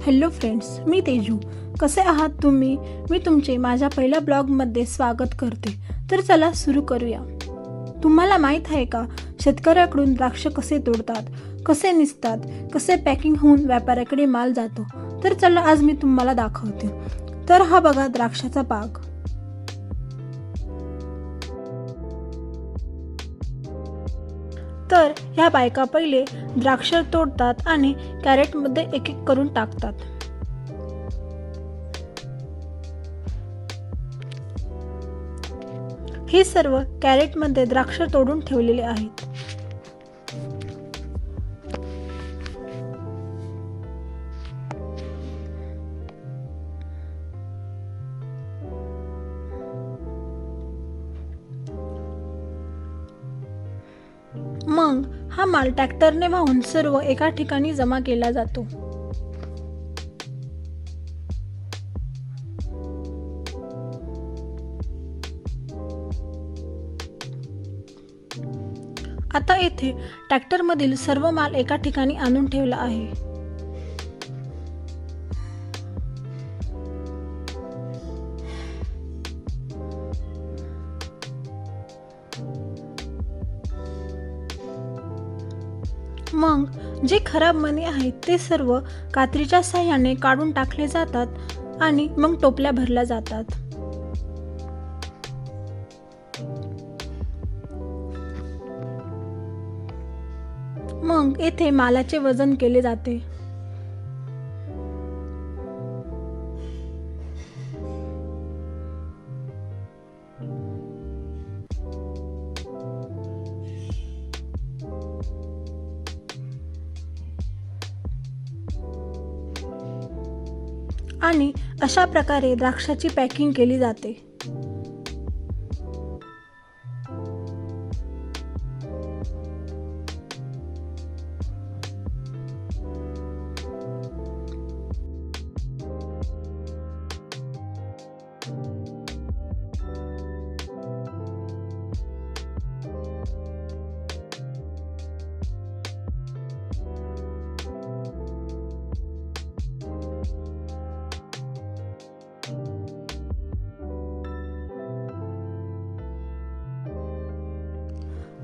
Hello friends, मी तेजू. कसे आहात तुम्ही? मी तुमचे माझ्या पहिल्या ब्लॉगमध्ये स्वागत करते. तर चला सुरू करूया. तुम्हाला माहीत आहे का, शेतकऱ्याकडून द्राक्ष कसे तोडतात, कसे निसतात, कसे पॅकिंग होऊन व्यापाऱ्याकडे माल जातो? तर चला आज मी तुम्हाला दाखवते. तर हा बघा द्राक्षाचा बाग. तर ह्या बायका पहिले द्राक्ष तोडतात आणि कॅरेटमध्ये एक एक करून टाकतात. हे सर्व कॅरेटमध्ये द्राक्ष तोडून ठेवलेले आहेत. मग हा माल ट्रॅक्टरने वाहून सर्व एका ठिकाणी जमा केला जातो. आता येथे ट्रॅक्टरमधील सर्व माल एका ठिकाणी आणून ठेवला आहे. मग जे खराब मणी आहेत ते सर्व कात्रीच्या साहाय्याने काढून टाकले जातात आणि मग टोपल्या भरल्या जातात. मग येथे मालाचे वजन केले जाते. आणि अशा प्रकारे द्राक्षाची पॅकिंग केली जाते.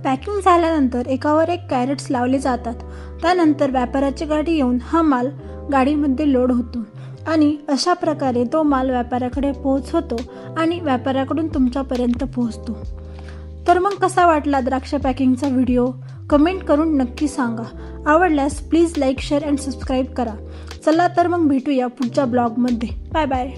पॅकिंग झाल्यानंतर एकावर एक कॅरेट्स लावले जातात. त्यानंतर व्यापाऱ्याची गाडी येऊन हा माल गाडीमध्ये लोड होतो आणि अशा प्रकारे तो माल व्यापाऱ्याकडे पोहोचतो आणि व्यापाऱ्याकडून तुमच्यापर्यंत पोहोचतो. तर मग कसा वाटला द्राक्ष पॅकिंगचा व्हिडिओ? कमेंट करून नक्की सांगा. आवडल्यास please like, share and subscribe करा. चला तर मग भेटूया पुढच्या ब्लॉगमध्ये. Bye bye.